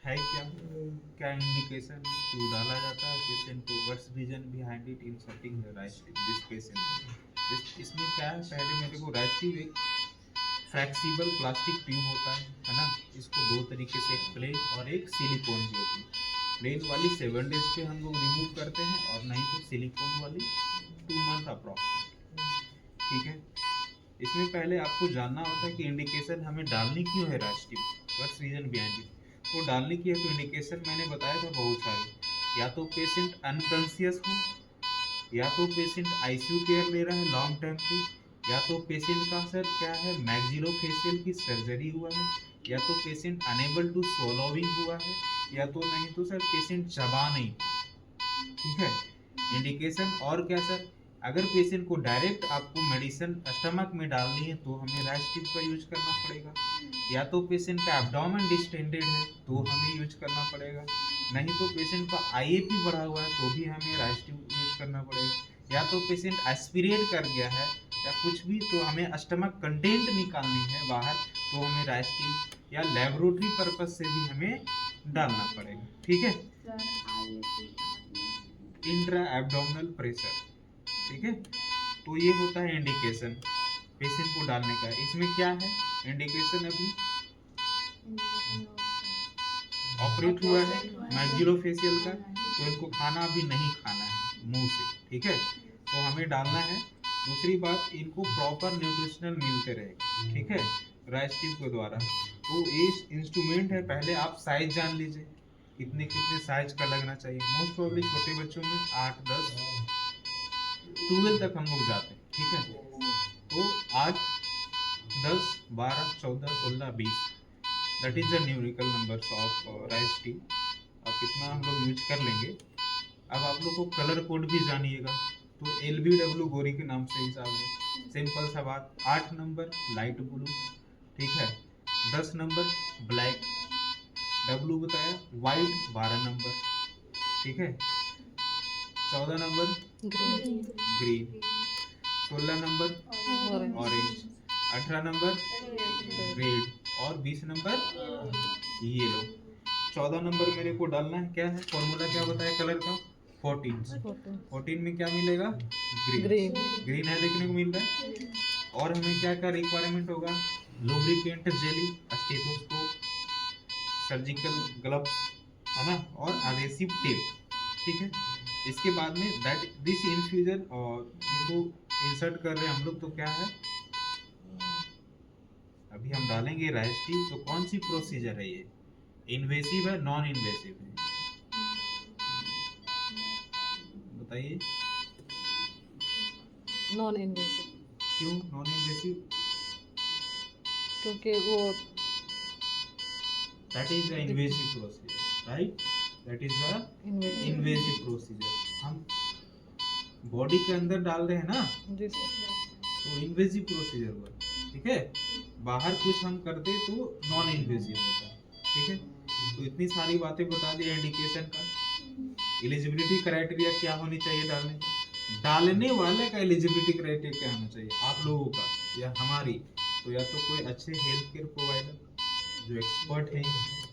है क्या, क्या इंडिकेशन क्यों डाला जाता है पेशेंट को, what's reason behind it in setting restive this patient. इसमें क्या है, पहले मेरे को राइस्टिव एक फ्लेक्सिबल प्लास्टिक ट्यूब होता है ना। इसको दो तरीके से, एक प्लेन और एक सिलिकॉन की होती है। प्लेन वाली 7 डेज पे हम लोग रिमूव करते हैं, और नहीं तो सिलिकॉन वाली 2 मंथ अप्रॉक्स। ठीक है। इसमें पहले आपको जानना होता है कि इंडिकेशन हमें डालनी क्यों है रास्टिव, व्हाट्स रीजन बिहाइंड इट। तो डालने की है तो इंडिकेशन मैंने बताया था बहुत सारी, या तो पेशेंट अनकॉन्शियस हो, या तो पेशेंट आईसीयू केयर ले रहा है लॉन्ग टाइम पे, या तो पेशेंट का सर क्या है मैक्सिलोफेशियल की सर्जरी हुआ है, या तो पेशेंट अनेबल टू swallowing हुआ है, या तो नहीं तो सर पेशेंट चबा नहीं। ठीक है। इंडिकेशन और क्या सर, अगर पेशेंट को डायरेक्ट आपको मेडिसिन स्टमक में डालनी है तो हमें राइस्टिव का यूज करना पड़ेगा, या तो पेशेंट का एब्डोमेन डिस्टेंडेड है तो हमें यूज करना पड़ेगा, नहीं तो पेशेंट का आईएपी बढ़ा हुआ है तो भी हमें राइस्टिव यूज करना पड़ेगा, या तो पेशेंट एस्पिरेट कर गया है या कुछ भी तो हमें स्टमक कंटेंट निकालनी है बाहर तो हमें राइस्टिव, या लेबोरेटरी पर्पज से भी हमें डालना पड़ेगा। ठीक है। Intra abdominal pressure. ठीक है। तो ये होता है इंडिकेशन पेशेंट को डालने का। इसमें क्या है इंडिकेशन, अभी ऑपरेट हुआ है मैक्सिलोफेशियल का, तो इनको खाना अभी नहीं खाना है मुंह से। ठीक है। तो हमें डालना है। दूसरी बात, इनको प्रॉपर न्यूट्रिशनल मिलते रहेगा। ठीक है। राइस्टिव के द्वारा। तो ये इंस्ट्रूमेंट है, पहले आप साइज जान लीजिए कितने कितने साइज का लगना चाहिए। मोस्ट प्रोबेबली छोटे बच्चों में 8 10 12 तक हम लोग जाते हैं। ठीक है। तो 8 10 12 14 16 20 that is the numerical numbers of restive. अब कितना हम लोग यूज कर लेंगे। अब आप लोग को कलर कोड भी जानिएगा, तो LBW गोरी के नाम से हिसाब है। सिंपल सा बात, 8 नंबर लाइट ब्लू। ठीक है। 10 नंबर ब्लैक, W बताया वाइट 12 नंबर। ठीक है। 14 number green, 16 number orange, 18 number red, और 20 नंबर येलो। 14 नंबर मेरे को डालना है, क्या है फॉर्मूला क्या बताया कलर का, 14 में क्या मिलेगा, ग्रीन। ग्रीन है देखने को मिल रहा है। और हमें क्या क्या रिक्वायरमेंट होगा, lubricant jelly, stethoscope, surgical gloves, है ना, और एडहेसिव टेप। ठीक है। इसके बाद में दैट दिस इन्फ्यूजन और इनको इंसर्ट कर रहे हैं हम लोग, तो क्या है अभी हम डालेंगे राइस्टिव। तो कौन सी प्रोसीजर है ये, इन्वेसिव है नॉन इन्वेसिव है, बताइए। नॉन इन्वेसिव, क्यों नॉन इन्वेसिव, क्योंकि वो that is the invasive procedure, right, that is the invasive procedure. हम बॉडी के अंदर डाल रहे हैं ना, जी सर, तो इन्वेसिव प्रोसीजर हुआ। ठीक है। बाहर कुछ हम करते तो नॉन इन्वेसिव होता है। ठीक है। तो इतनी सारी बातें बता दी इंडिकेशन का। एलिजिबिलिटी क्राइटेरिया क्या होनी चाहिए डालने का, डालने वाले का एलिजिबिलिटी क्राइटेरिया क्या होना चाहिए, आप लोगों का या हमारी, तो या तो कोई अच्छे हेल्थ केयर प्रोवाइडर जो एक्सपर्ट हैं इसमें,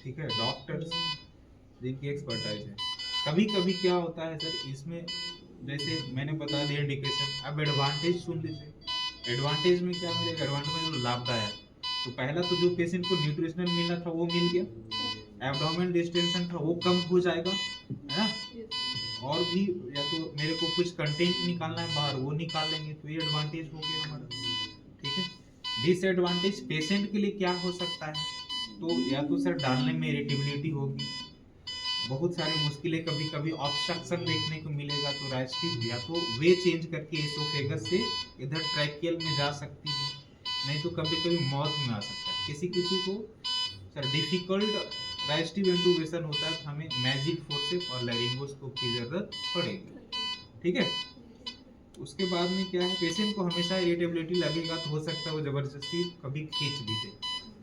ठीक है, डॉक्टर्स जिनकी एक्सपर्टाइज है। कभी कभी क्या होता है सर इसमें, जैसे मैंने बता दिया इंडिकेशन, अब एडवांटेज सुन लीजिए। एडवांटेज में क्या मिलेगा, एडवांटेज में लाभदायक। तो पहला तो जो पेशेंट को न्यूट्रिशनल मिलना था वो मिल गया, एब्डोमेन डिस्टेंशन था वो कम हो जाएगा, है ना, और भी या तो मेरे को कुछ कंटेंट निकालना है बाहर वो निकाल लेंगे, तो ये एडवांटेज हो गया हमारा। ठीक है। डिसएडवांटेज पेशेंट के लिए क्या हो सकता है, तो या तो सर डालने में इरिटेबिलिटी होगी, बहुत सारी मुश्किलें, कभी कभी ऑब्स्ट्रक्शन देखने को मिलेगा, तो राइस्टिव या तो वे चेंज करके एसोफेगस से इधर ट्रैकियल में जा सकती है, नहीं तो कभी कभी मौत में आ सकता है किसी किसी को। सर डिफिकल्ट राइस्टिव इंटूबेशन होता है तो हमें मैजिक फोर्सेप और लैरिंगोस्कोप की जरूरत पड़ेगी। ठीक है। उसके बाद में क्या है, पेशेंट को हमेशा इरिटेबिलिटी लगेगा, तो हो सकता है वो जबरदस्ती कभी खींच भी दे,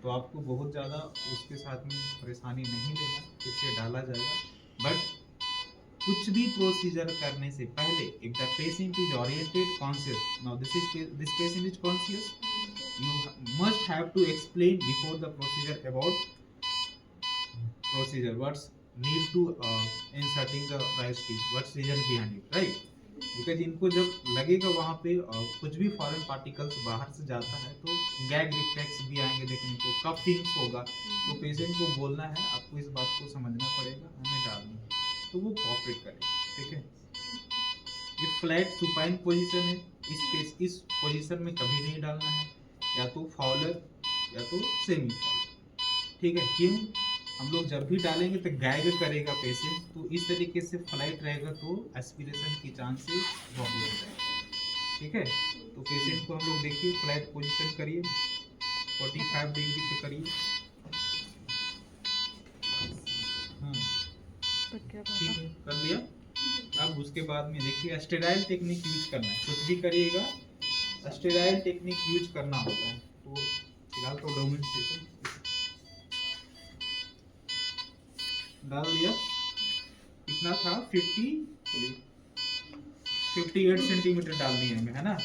तो आपको बहुत ज़्यादा उसके साथ में परेशानी नहीं लेना, फिर से डाला जाएगा। बट कुछ भी प्रोसीजर करने से पहले, if the patient is oriented conscious, now this patient is conscious, you must have to explain before the procedure about procedure, what's need to inserting the rice tube, what's reason behind it, right? Because इनको जब लगेगा वहाँ पे कुछ भी foreign particles बाहर से जाता है तो गैग रिफ्लेक्स भी आएंगे देखने को, कफिंग्स होगा, तो पेशेंट को बोलना है, आपको इस बात को समझना पड़ेगा, हमें डालनी है, तो वो कोऑपरेट करेगा, ठीक है। ये फ्लैट सुपाइन पोजीशन है, इस पोजीशन में कभी नहीं डालना है, या तो फॉलर या तो सेमी फॉलर, ठीक है। क्यों? हम लोग जब भी डालेंगे तो गैग करेगा पेशेंट, तो इस तरीके से फ्लाइट रहेगा तो एस्पिरेशन की चांसेस बहुत हो जाएगा, ठीक है। तो पेशेंट को हम लोग देखिए फ्लाइट पोजीशन करिए, 45 डिग्री पे करिए, ठीक है, कर दिया। अब उसके बाद में देखिए स्टेराइल टेक्निक यूज करना है, कुछ भी करिएगा स्टेराइल टेक्निक यूज करना होता है। तो फिलहाल तो डोमेंस्ट्रेशन डाल दिया, कितना था 58 सेंटीमीटर डाल दिए हमें, है ना।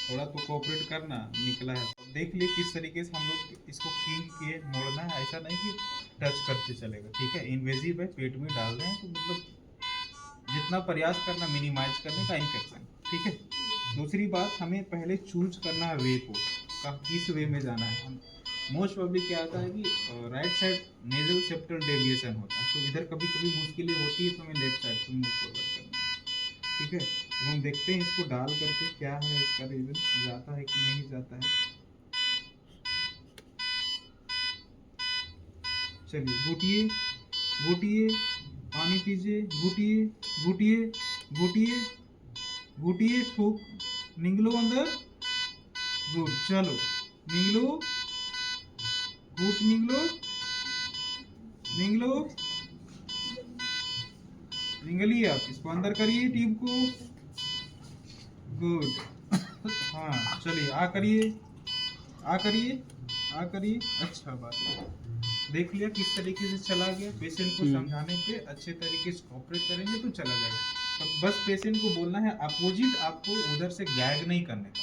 थोड़ा तो कोऑपरेट करना, निकला है देख लिए किस तरीके से हम लोग इसको खींच के मोड़ना है, ऐसा नहीं कि टच करते चलेगा, ठीक है। इन्वेजिव है, पेट में डाल रहे हैं तो मतलब जितना प्रयास करना मिनिमाइज करने का इन्फेक्शन, ठीक है। दूसरी बात, हमें पहले चूज करना है वे को, किस वे में जाना है। हम मोस्ट पब्लिक क्या आता है कि right side nasal septal deviation होता है, तो इधर कभी कभी मुश्किलें होती है, तो हमें लेफ्ट साइड से मूव फॉरवर्ड करना है, ठीक है। तो हम देखते हैं इसको डाल करके क्या है इसका रीजन, जाता है कि नहीं जाता है। चलिए घुटिए घुटिए, पानी पीजिए, घुटिए घुटिए घुटिए घुटिए, ठोक, निगलो अंदर, गुड, चलो निगलो, घूट निगलो, निगलो, निगलिए, आप इसको अंदर करिए ट्यूब को, गुड। हाँ चलिए, आ करिए, आ करिए, आ करिए, अच्छा बात, देख लिया किस तरीके से चला गया। पेशेंट को समझाने पे अच्छे तरीके से कोऑपरेट करेंगे तो चला जाएगा। तो बस पेशेंट को बोलना है अपोजिट, आपको उधर से गैग नहीं करने का,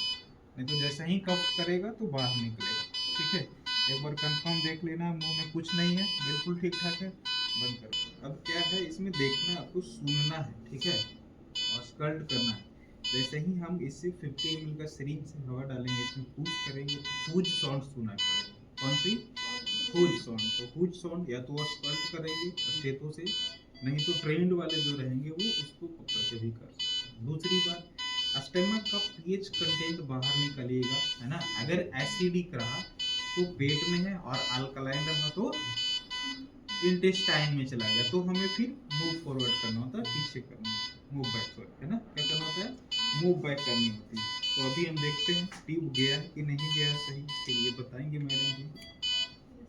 नहीं तो जैसे ही कफ करेगा तो बाहर निकलेगा, ठीक है। एक बार कंफर्म देख लेना, मुंह में कुछ नहीं है, बिल्कुल ठीक ठाक है, बंद करो। अब क्या है इसमें देखना, आपको सुनना है, ठीक है, और स्कल्ट करना है। जैसे ही हम इससे 50 ml का सिरिंज से हवा डालेंगे, इसमें पुश करेंगे तो फूज साउंड सुना पड़ेगा। कौन सी? फूज साउंड। तो फूज साउंड या तो स्कल्ट करेंगे स्टेथो से, नहीं तो ट्रेंड वाले जो रहेंगे वो इसको पकड़ के भी कर सकते हैं। दूसरी बात, स्टमक का पीएच कंटेंट बाहर निकलेगा, है ना। अगर एसिडिक रहा तो पेट में है, और अल्कलाइन रहा तो इंटेस्टाइन में चला गया, तो हमें फिर मूव फॉरवर्ड करना होता है, पीछे करना होता है, मूव बैक, सॉरी, है ना, क्या करना होता है, मूव बैक करनी होती है। तो अभी हम देखते हैं ट्यूब गया है कि नहीं गया सही, फिर ये बताएंगे मैडम जी।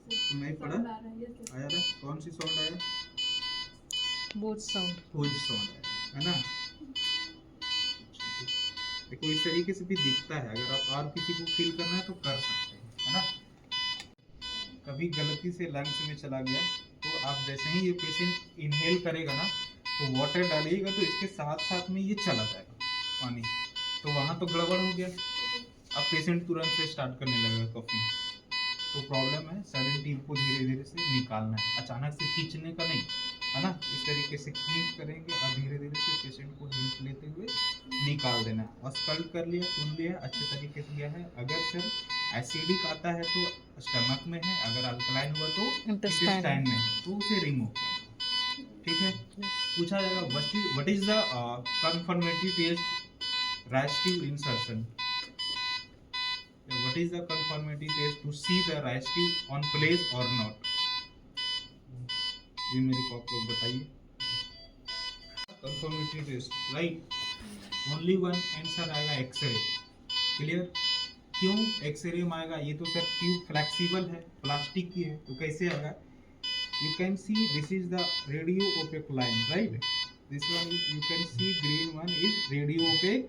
तो नहीं पड़ा, आया था, कौन सी साउंड आया? बोथ साउंड, फूज साउंड आया, है ना। देखो इस तरीके से भी दिखता है, अगर आप और किसी को फील करना है तो कर सकते हैं, है ना। कभी गलती से लंग्स में चला गया तो आप जैसे ही ये पेशेंट इनहेल करेगा ना, तो वाटर डालिएगा तो इसके साथ साथ में ये चला जाएगा पानी, तो वहां तो गड़बड़ हो गया। अब पेशेंट तुरंत से स्टार्ट करने लगेगा कफिंग, तो प्रॉब्लम है। सडन ट्यूब को धीरे धीरे से निकालना है, अचानक से खींचने का नहीं, है ना। इस तरीके से खींच करेंगे और धीरे धीरे से पेशेंट को हेल्प लेते हुए निकाल देना है। और स्कल्ट कर लिया, सुन लिया, अच्छे तरीके से गया है। अगर सर एसिडिक आता है तो स्टमक में है, अगर अल्कलाइन हुआ तो इंटेस्टाइन में है, तो उसे रिमूव करना, ठीक है। पूछा जाएगा what is the confirmatory test Ryle's tube insertion, what is the conformity test to see the rice tube on place or not, ये मेरे को आप लोग बताइए। Confirmatory test, right, only one answer आएगा एक्सरे, क्लियर। क्यों एक्सरे में आएगा? ये तो सर ट्यूब फ्लेक्सिबल है, प्लास्टिक की है, तो कैसे आएगा? you can see this is the radio opaque line, right, this one is, you can see green one is radio opaque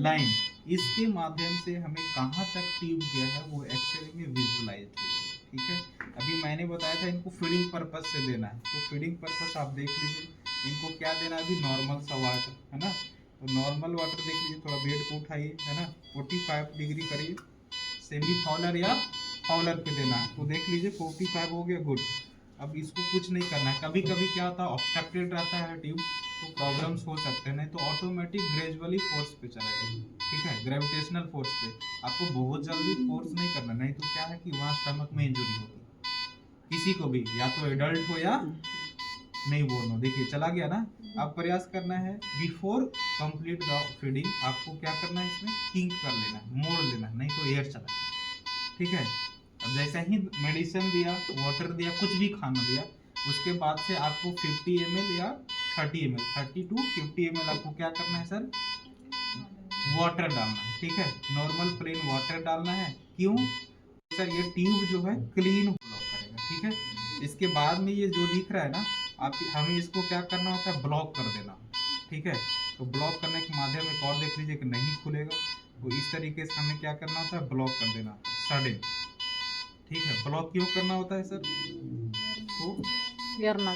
line, इसके माध्यम से हमें कहाँ तक ट्यूब गया है वो एक्सरे में विजुअलाइज होगा, ठीक है। अभी मैंने बताया था इनको फीडिंग पर्पस से देना है, तो फीडिंग पर्पस आप देख लीजिए, इनको क्या देना है अभी, नॉर्मल सा वाटर, है ना, तो नॉर्मल वाटर देख लीजिए, थोड़ा बेड को उठाइए, है ना, 45 डिग्री करिए, सेमी फॉलर या फॉलर पे देना है, तो देख लीजिए 45 हो गया, गुड। अब इसको कुछ नहीं करना है, कभी कभी क्या होता है ऑब्स्ट्रक्टेड रहता है ट्यूब, तो प्रॉब्लम्स हो सकते हैं, नहीं तो ऑटोमेटिक ग्रेजुअली फोर्स पे चलाएगा, ठीक है, ग्रेविटेशनल फोर्स पे। आपको बहुत जल्दी फोर्स नहीं करना, नहीं तो क्या है कि वहाँ स्टमक में इंजरी होगी किसी को भी, या तो एडल्ट हो या नहीं बोर्न हो। देखिए चला गया ना। अब प्रयास करना है बिफोर कंप्लीट द फीडिंग, आपको क्या करना है, इसमें किंक कर लेना है, मोड़ लेना है, नहीं तो एयर चला जाएगा, ठीक है। अब जैसे ही मेडिसिन दिया, वाटर दिया, कुछ भी खाना दिया, उसके बाद से आपको 50 ml या 30 ml, 30 to 50 ml आपको क्या करना है सर, वाटर डालना है, ठीक है, नॉर्मल प्लेन वाटर डालना है। क्यों सर, ये ट्यूब जो है क्लीन ब्लॉक करेगा, ठीक है। इसके बाद में ये जो दिख रहा है ना, आप हमें इसको क्या करना होता है, ब्लॉक कर देना, ठीक है। तो ब्लॉक करने के माध्यम में और देख लीजिए कि नहीं खुलेगा, तो इस तरीके से हमें क्या करना होता है, ब्लॉक कर देना सडन, ठीक है। ब्लॉक क्यों करना होता है सर, तो एयर ना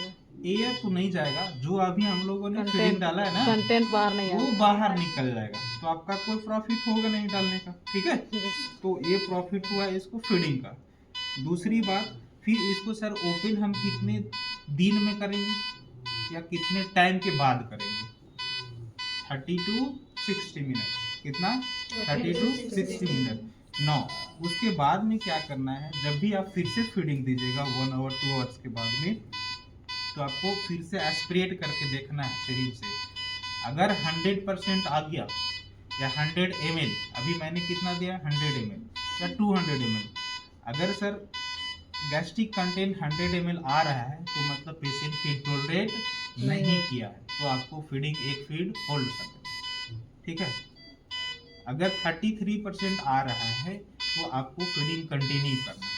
एयर तो नहीं जाएगा, जो अभी हम लोगों ने फीडिंग डाला है ना, कंटेंट बाहर नहीं वो आएगा। बाहर निकल जाएगा, तो आपका कोई प्रॉफिट होगा नहीं डालने का, ठीक है। तो ये प्रॉफिट हुआ है इसको फीडिंग का। दूसरी बात, फिर इसको सर ओपन हम कितने दिन में करेंगे या कितने टाइम के बाद करेंगे, 30 to 60 मिनट, कितना, 30 to 60 मिनट। नौ, उसके बाद में क्या करना है, जब भी आप फिर से फीडिंग दीजिएगा 1 आवर 2 आवर्स के बाद में, तो आपको फिर से एस्पिरेट करके देखना है शरीर से, अगर 100% आ गया या 100 ml, अभी मैंने कितना दिया 100 ml या 200 ml, अगर सर गैस्ट्रिक कंटेंट 100 ml आ रहा है, तो मतलब पेशेंट फीड टॉलरेट नहीं किया है, तो आपको फीडिंग एक फीड होल्ड कर देना, ठीक है। अगर 33% आ रहा है, तो आपको फीडिंग कंटिन्यू करना है,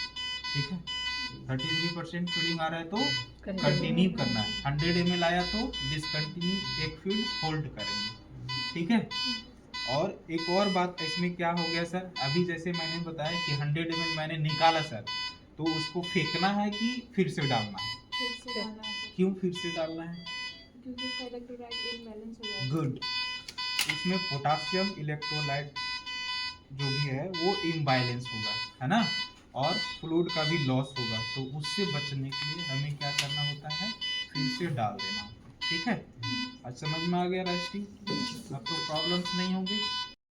ठीक है। 33% फीडिंग आ रहा है तो कंटिन्यू करना है, 100 ml आया तो डिसकंटिन्यू, एक फीड होल्ड करेंगे, ठीक है। और एक और बात इसमें क्या हो गया सर, अभी जैसे मैंने बताया कि 100 ml मैंने निकाला सर, तो उसको फेंकना है कि फिर से डालना है, फिर से डालना है सर, क्यों फिर से डालना है, क्योंकि उसका इलेक्ट्रोलाइट इम्बैलेंस हो जाएगा। गुड, उसमें पोटासियम इलेक्ट्रोलाइट जो भी है वो इम्बैलेंस होगा, है ना, और फ्लूइड का भी लॉस होगा, तो उससे बचने के लिए हमें क्या करना होता है, फिर से डाल देना होता है, ठीक है। आज समझ में आ गया राष्ट्रीय, अब तो प्रॉब्लम्स नहीं होंगे।